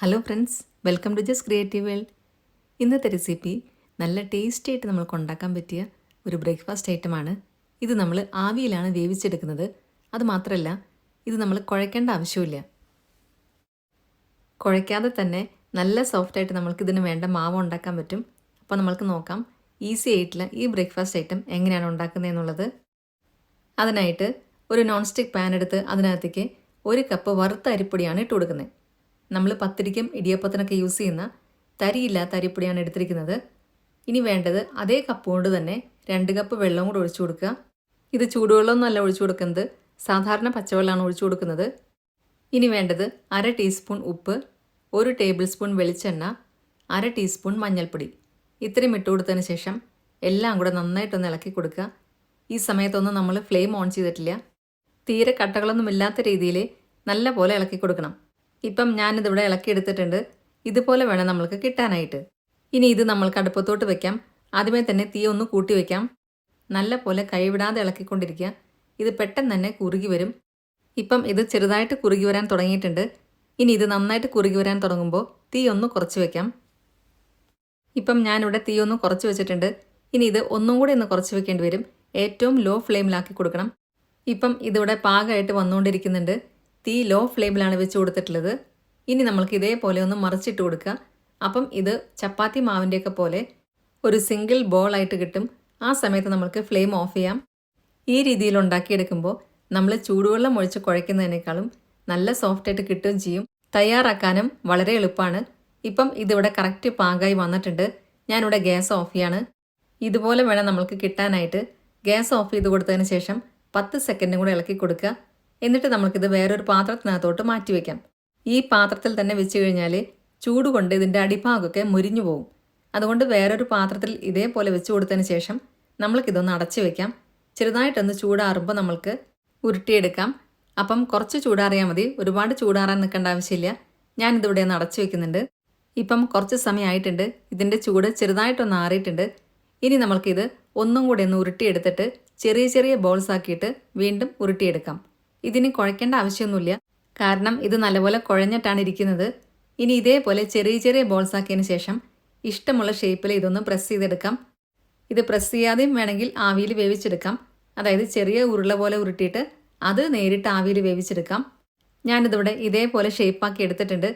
Hello friends, welcome to just creative world. ഇന്നത്തെ recipe നല്ല tasty ആയിട്ട് നമ്മൾക്ക് ഉണ്ടാക്കാൻ പറ്റിയ ഒരു ബ്രേക്ക്ഫാസ്റ്റ് ഐറ്റമാണ്. ഇത് നമ്മൾ ആവിയിലാണ് വേവിച്ചെടുക്കുന്നത്. അതുമാത്രമല്ല, ഇത് നമ്മൾ കുഴയ്ക്കേണ്ട ആവശ്യമില്ല. കുഴയ്ക്കാതെ തന്നെ നല്ല സോഫ്റ്റായിട്ട് നമ്മൾക്കിതിന് വേണ്ട മാവ് ഉണ്ടാക്കാൻ പറ്റും. അപ്പോൾ നമ്മൾക്ക് നോക്കാം ഈസി ആയിട്ടുള്ള ഈ ബ്രേക്ക്ഫാസ്റ്റ് ഐറ്റം എങ്ങനെയാണ് ഉണ്ടാക്കുന്നത് എന്നുള്ളത്. അതിനായിട്ട് ഒരു നോൺ സ്റ്റിക്ക് പാൻ എടുത്ത് അതിനകത്തേക്ക് 1 കപ്പ് വറുത്ത അരിപ്പൊടിയാണ് ഇട്ട് കൊടുക്കുന്നത്. നമ്മൾ പത്തിരിക്കും ഇടിയപ്പത്തിനൊക്കെ യൂസ് ചെയ്യുന്ന തരിയില്ലാത്ത അരിപ്പൊടിയാണ് എടുത്തിരിക്കുന്നത്. ഇനി വേണ്ടത് അതേ കപ്പ് കൊണ്ട് തന്നെ 2 കപ്പ് വെള്ളം കൂടെ ഒഴിച്ചു കൊടുക്കുക. ഇത് ചൂടുവെള്ളമൊന്നുമല്ല ഒഴിച്ചു കൊടുക്കുന്നത്, സാധാരണ പച്ചവെള്ളമാണ് ഒഴിച്ചു കൊടുക്കുന്നത്. ഇനി വേണ്ടത് 1/2 ടീസ്പൂൺ ഉപ്പ്, 1 ടേബിൾ സ്പൂൺ വെളിച്ചെണ്ണ, 1/2 ടീസ്പൂൺ മഞ്ഞൾപ്പൊടി. ഇത്രയും ഇട്ട് കൊടുത്തതിന് ശേഷം എല്ലാം കൂടെ നന്നായിട്ടൊന്ന് ഇളക്കി കൊടുക്കുക. ഈ സമയത്തൊന്നും നമ്മൾ ഫ്ലെയിം ഓൺ ചെയ്തിട്ടില്ല. തീരെ കട്ടകളൊന്നും ഇല്ലാത്ത രീതിയിൽ നല്ല പോലെ ഇളക്കി കൊടുക്കണം. ഇപ്പം ഞാനിതിവിടെ ഇളക്കിയെടുത്തിട്ടുണ്ട്. ഇതുപോലെ വേണം നമ്മൾക്ക് കിട്ടാനായിട്ട്. ഇനി ഇത് നമ്മൾക്ക് അടുപ്പത്തോട്ട് വെക്കാം. ആദ്യമേ തന്നെ തീ ഒന്ന് കൂട്ടി വയ്ക്കാം. നല്ല പോലെ കൈവിടാതെ ഇളക്കിക്കൊണ്ടിരിക്കുക. ഇത് പെട്ടെന്ന് തന്നെ കുറുകി വരും. ഇപ്പം ഇത് ചെറുതായിട്ട് കുറുകി വരാൻ തുടങ്ങിയിട്ടുണ്ട്. ഇനി ഇത് നന്നായിട്ട് കുറുകി വരാൻ തുടങ്ങുമ്പോൾ തീ ഒന്ന് കുറച്ച് വയ്ക്കാം. ഇപ്പം ഞാനിവിടെ തീ ഒന്ന് കുറച്ച് വെച്ചിട്ടുണ്ട്. ഇനി ഇത് ഒന്നും കൂടി ഒന്ന് കുറച്ച് വെക്കേണ്ടി വരും. ഏറ്റവും ലോ ഫ്ലെയിമിലാക്കി കൊടുക്കണം. ഇപ്പം ഇതിവിടെ പാകമായിട്ട് വന്നുകൊണ്ടിരിക്കുന്നുണ്ട്. തീ ലോ ഫ്ലെയിമിലാണ് വെച്ച് കൊടുത്തിട്ടുള്ളത്. ഇനി നമ്മൾക്ക് ഇതേപോലെ ഒന്ന് മറിച്ചിട്ട് കൊടുക്കുക. അപ്പം ഇത് ചപ്പാത്തി മാവിൻ്റെയൊക്കെ പോലെ ഒരു സിംഗിൾ ബോളായിട്ട് കിട്ടും. ആ സമയത്ത് നമുക്ക് ഫ്ലെയിം ഓഫ് ചെയ്യാം. ഈ രീതിയിൽ ഉണ്ടാക്കിയെടുക്കുമ്പോൾ നമ്മൾ ചൂടുവെള്ളം ഒഴിച്ച് കുഴയ്ക്കുന്നതിനേക്കാളും നല്ല സോഫ്റ്റായിട്ട് കിട്ടുകയും ചെയ്യും. തയ്യാറാക്കാനും വളരെ എളുപ്പമാണ്. ഇപ്പം ഇതിവിടെ കറക്റ്റ് പാകമായി വന്നിട്ടുണ്ട്. ഞാനിവിടെ ഗ്യാസ് ഓഫ് ചെയ്യാണ്. ഇതുപോലെ വേണം നമ്മൾക്ക് കിട്ടാനായിട്ട്. ഗ്യാസ് ഓഫ് ചെയ്ത് കൊടുത്തതിന് ശേഷം 10 സെക്കൻഡും കൂടെ ഇളക്കി കൊടുക്കുക. എന്നിട്ട് നമുക്കിത് വേറൊരു പാത്രത്തിനകത്തോട്ട് മാറ്റി വയ്ക്കാം. ഈ പാത്രത്തിൽ തന്നെ വെച്ച് കഴിഞ്ഞാൽ ചൂട് കൊണ്ട് ഇതിൻ്റെ അടിഭാഗമൊക്കെ മുരിഞ്ഞു പോകും. അതുകൊണ്ട് വേറൊരു പാത്രത്തിൽ ഇതേപോലെ വെച്ച് കൊടുത്തതിന് ശേഷം നമ്മൾക്കിതൊന്ന് അടച്ചു വയ്ക്കാം. ചെറുതായിട്ടൊന്ന് ചൂടാറുമ്പോൾ നമ്മൾക്ക് ഉരുട്ടിയെടുക്കാം. അപ്പം കുറച്ച് ചൂടാറിയാൽ മതി, ഒരുപാട് ചൂടാറാൻ നിൽക്കേണ്ട ആവശ്യമില്ല. ഞാനിതിവിടെ ഒന്ന് അടച്ചു വയ്ക്കുന്നുണ്ട്. ഇപ്പം കുറച്ച് സമയമായിട്ടുണ്ട്. ഇതിൻ്റെ ചൂട് ചെറുതായിട്ടൊന്ന് ആറിയിട്ടുണ്ട്. ഇനി നമ്മൾക്കിത് ഒന്നും കൂടെ ഒന്ന് ഉരുട്ടിയെടുത്തിട്ട് ചെറിയ ചെറിയ ബോൾസ് ആക്കിയിട്ട് വീണ്ടും ഉരുട്ടിയെടുക്കാം. ഇതിന് കുഴയ്ക്കേണ്ട ആവശ്യമൊന്നുമില്ല, കാരണം ഇത് നല്ലപോലെ കുഴഞ്ഞിട്ടാണ് ഇരിക്കുന്നത്. ഇനി ഇതേപോലെ ചെറിയ ചെറിയ ബോൾസ് ആക്കിയതിന് ശേഷം ഇഷ്ടമുള്ള ഷേപ്പിൽ ഇതൊന്ന് പ്രസ് ചെയ്തെടുക്കാം. ഇത് പ്രസ് ചെയ്യാതെയും വേണമെങ്കിൽ ആവിയിൽ വേവിച്ചെടുക്കാം. അതായത് ചെറിയ ഉരുള പോലെ ഉരുട്ടിയിട്ട് അത് നേരിട്ട് ആവിയിൽ വേവിച്ചെടുക്കാം. ഞാനിതിവിടെ ഇതേപോലെ ഷേപ്പാക്കി എടുത്തിട്ടുണ്ട്.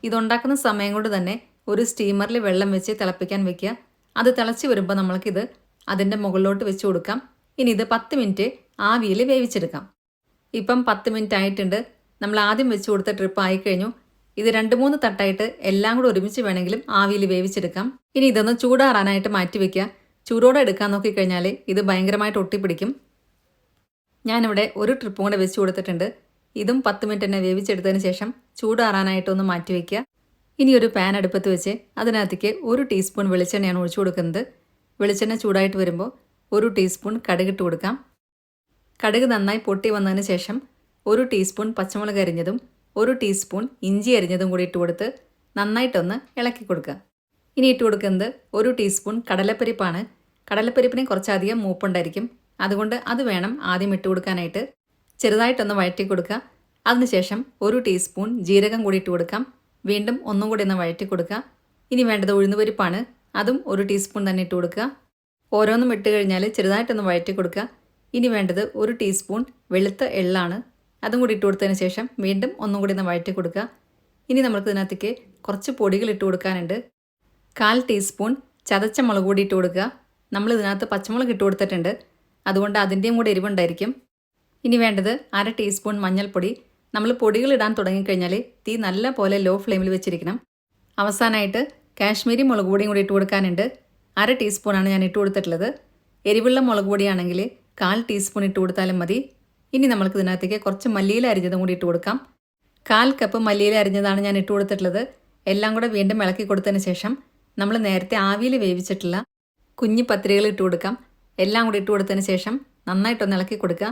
ഇതുണ്ടാക്കുന്ന സമയം കൊണ്ട് തന്നെ ഒരു സ്റ്റീമറിൽ വെള്ളം വെച്ച് തിളപ്പിക്കാൻ വെക്കുക. അത് തിളച്ച് വരുമ്പോൾ നമ്മൾക്കിത് അതിൻ്റെ മുകളിലോട്ട് വെച്ച് കൊടുക്കാം. ഇനി ഇത് 10 മിനിറ്റ് ആവിയിൽ വേവിച്ചെടുക്കാം. ഇപ്പം 10 മിനിറ്റ് ആയിട്ടുണ്ട്. നമ്മൾ ആദ്യം വെച്ച് കൊടുത്ത ട്രിപ്പ് ആയിക്കഴിഞ്ഞു. ഇത് 2-3 തട്ടായിട്ട് എല്ലാം കൂടെ ഒരുമിച്ച് വേണമെങ്കിലും ആവിയിൽ വേവിച്ചെടുക്കാം. ഇനി ഇതൊന്ന് ചൂടാറാനായിട്ട് മാറ്റി വയ്ക്കുക. ചൂടോടെ എടുക്കാൻ നോക്കിക്കഴിഞ്ഞാൽ ഇത് ഭയങ്കരമായിട്ട് ഒട്ടിപ്പിടിക്കും. ഞാനിവിടെ ഒരു ട്രിപ്പും കൂടെ വെച്ച് കൊടുത്തിട്ടുണ്ട്. ഇതും 10 മിനിറ്റ് തന്നെ വേവിച്ചെടുത്തതിന് ശേഷം ചൂടാറാനായിട്ടൊന്ന് മാറ്റി വയ്ക്കുക. ഇനി ഒരു പാൻ അടുപ്പത്ത് വെച്ച് അതിനകത്തേക്ക് 1 ടീസ്പൂൺ വെളിച്ചെണ്ണയാണ് ഒഴിച്ചു കൊടുക്കുന്നത്. വെളിച്ചെണ്ണ ചൂടായിട്ട് വരുമ്പോൾ 1 ടീസ്പൂൺ കടുകിട്ട് കൊടുക്കാം. കടുക് നന്നായി പൊട്ടി വന്നതിന് ശേഷം 1 ടീസ്പൂൺ പച്ചമുളക് അരിഞ്ഞതും 1 ടീസ്പൂൺ ഇഞ്ചി അരിഞ്ഞതും കൂടി ഇട്ട് കൊടുത്ത് നന്നായിട്ടൊന്ന് ഇളക്കി കൊടുക്കുക. ഇനി ഇട്ട് കൊടുക്കുന്നത് 1 ടീസ്പൂൺ കടലപ്പരിപ്പാണ്. കടലപ്പരിപ്പിന് കുറച്ചധികം മൂപ്പുണ്ടായിരിക്കും. അതുകൊണ്ട് അത് വേണം ആദ്യം ഇട്ട് കൊടുക്കാനായിട്ട്. ചെറുതായിട്ടൊന്ന് വഴറ്റി കൊടുക്കുക. അതിനുശേഷം 1 ടീസ്പൂൺ ജീരകം കൂടി ഇട്ട് കൊടുക്കാം. വീണ്ടും ഒന്നും കൂടി ഒന്ന് വഴറ്റി കൊടുക്കുക. ഇനി വേണ്ടത് ഉഴുന്നുപരിപ്പാണ്. അതും 1 ടീസ്പൂൺ തന്നെ ഇട്ട് കൊടുക്കുക. ഓരോന്നും ഇട്ട് കഴിഞ്ഞാൽ ചെറുതായിട്ടൊന്ന് വഴറ്റി കൊടുക്കുക. ഇനി വേണ്ടത് 1 ടീസ്പൂൺ വെളുത്ത എള്ളാണ്. അതും കൂടി ഇട്ട് കൊടുത്തതിന് ശേഷം വീണ്ടും ഒന്നും കൂടി ഒന്ന് വഴറ്റി കൊടുക്കുക. ഇനി നമുക്ക് ഇതിനകത്തേക്ക് കുറച്ച് പൊടികൾ ഇട്ട് കൊടുക്കാനുണ്ട്. 1/4 ടീസ്പൂൺ ചതച്ച മുളക് കൂടി ഇട്ട് കൊടുക്കുക. നമ്മൾ ഇതിനകത്ത് പച്ചമുളക് ഇട്ട് കൊടുത്തിട്ടുണ്ട്, അതുകൊണ്ട് അതിൻ്റെയും കൂടെ എരിവുണ്ടായിരിക്കും. ഇനി വേണ്ടത് 1/2 ടീസ്പൂൺ മഞ്ഞൾപ്പൊടി. നമ്മൾ പൊടികൾ ഇടാൻ തുടങ്ങിക്കഴിഞ്ഞാൽ തീ നല്ല പോലെ ലോ ഫ്ലെയിമിൽ വെച്ചിരിക്കണം. അവസാനമായിട്ട് കാശ്മീരി മുളക് പൊടിയും കൂടി ഇട്ട് കൊടുക്കാനുണ്ട്. 1/2 ടീസ്പൂണാണ് ഞാൻ ഇട്ട് കൊടുത്തിട്ടുള്ളത്. എരിവുള്ള മുളക് പൊടിയാണെങ്കിൽ 1/4 ടീസ്പൂൺ ഇട്ട് കൊടുത്താലും മതി. ഇനി നമ്മൾക്ക് ഇതിനകത്തേക്ക് കുറച്ച് മല്ലിയില അരിഞ്ഞതും കൂടി ഇട്ട് കൊടുക്കാം. 1/4 കപ്പ് മല്ലിയില അരിഞ്ഞതാണ് ഞാൻ ഇട്ട് കൊടുത്തിട്ടുള്ളത്. എല്ലാം കൂടെ വീണ്ടും ഇളക്കി കൊടുത്തതിന് ശേഷം നമ്മൾ നേരത്തെ ആവിയിൽ വേവിച്ചിട്ടുള്ള കുഞ്ഞു പത്തിരികൾ ഇട്ട് കൊടുക്കാം. എല്ലാം കൂടി ഇട്ട് കൊടുത്തതിന് ശേഷം നന്നായിട്ടൊന്ന് ഇളക്കി കൊടുക്കുക.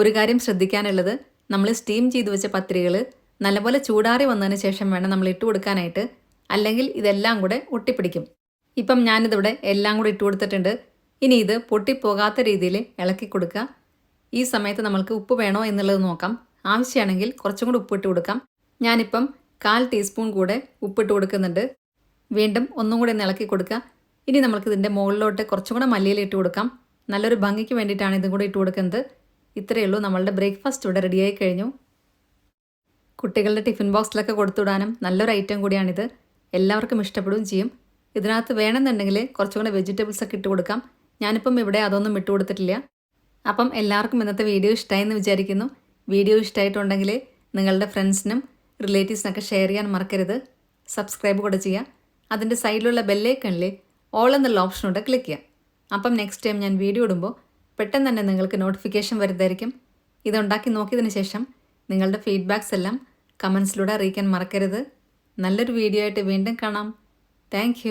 ഒരു കാര്യം ശ്രദ്ധിക്കാനുള്ളത്, നമ്മൾ സ്റ്റീം ചെയ്ത് വെച്ച പത്തിരികൾ നല്ലപോലെ ചൂടാറി വന്നതിന് ശേഷം വേണം നമ്മൾ ഇട്ട് കൊടുക്കാനായിട്ട്, അല്ലെങ്കിൽ ഇതെല്ലാം കൂടെ ഒട്ടിപ്പിടിക്കും. ഇപ്പം ഞാനിതിവിടെ എല്ലാം കൂടി ഇട്ട് കൊടുത്തിട്ടുണ്ട്. ഇനി ഇത് പൊട്ടിപ്പോകാത്ത രീതിയിൽ ഇളക്കി കൊടുക്കുക. ഈ സമയത്ത് നമ്മൾക്ക് ഉപ്പ് വേണോ എന്നുള്ളത് നോക്കാം. ആവശ്യമാണെങ്കിൽ കുറച്ചും കൂടി ഉപ്പിട്ട് കൊടുക്കാം. ഞാനിപ്പം 1/4 ടീസ്പൂൺ കൂടെ ഉപ്പിട്ട് കൊടുക്കുന്നുണ്ട്. വീണ്ടും ഒന്നും കൂടെ ഒന്ന് ഇളക്കി കൊടുക്കുക. ഇനി നമുക്കിതിൻ്റെ മുകളിലോട്ട് കുറച്ചും കൂടെ മല്ലിയില ഇട്ട് കൊടുക്കാം. നല്ലൊരു ഭംഗിക്ക് വേണ്ടിയിട്ടാണ് ഇതും കൂടെ ഇട്ട് കൊടുക്കുന്നത്. ഇത്രയേ ഉള്ളൂ, നമ്മളുടെ ബ്രേക്ക്ഫാസ്റ്റ് ഇവിടെ റെഡിയായി കഴിഞ്ഞു. കുട്ടികളുടെ ടിഫിൻ ബോക്സിലൊക്കെ കൊടുത്തുവിടാനും നല്ലൊരു ഐറ്റം കൂടിയാണിത്. എല്ലാവർക്കും ഇഷ്ടപ്പെടുകയും ചെയ്യും. ഇതിനകത്ത് വേണമെന്നുണ്ടെങ്കിൽ കുറച്ചും കൂടെ വെജിറ്റബിൾസ് ഒക്കെ ഇട്ട് കൊടുക്കാം. ഞാനിപ്പം ഇവിടെ അതൊന്നും ഇട്ട് കൊടുത്തിട്ടില്ല. അപ്പം എല്ലാവർക്കും ഇന്നത്തെ വീഡിയോ ഇഷ്ടമായെന്ന് വിചാരിക്കുന്നു. വീഡിയോ ഇഷ്ടമായിട്ടുണ്ടെങ്കിൽ നിങ്ങളുടെ ഫ്രണ്ട്സിനും റിലേറ്റീവ്സിനൊക്കെ ഷെയർ ചെയ്യാൻ മറക്കരുത്. സബ്സ്ക്രൈബ് കൂടെ ചെയ്യുക. അതിൻ്റെ സൈഡിലുള്ള ബെല്ലൈക്കണിൽ ഓൾ എന്നുള്ള ഓപ്ഷനോടെ ക്ലിക്ക് ചെയ്യുക. അപ്പം നെക്സ്റ്റ് ടൈം ഞാൻ വീഡിയോ ഇടുമ്പോൾ പെട്ടെന്ന് തന്നെ നിങ്ങൾക്ക് നോട്ടിഫിക്കേഷൻ വരുന്നതായിരിക്കും. ഇതുണ്ടാക്കി നോക്കിയതിന് ശേഷം നിങ്ങളുടെ ഫീഡ്ബാക്സ് എല്ലാം കമൻസിലൂടെ അറിയിക്കാൻ മറക്കരുത്. നല്ലൊരു വീഡിയോ ആയിട്ട് വീണ്ടും കാണാം. താങ്ക്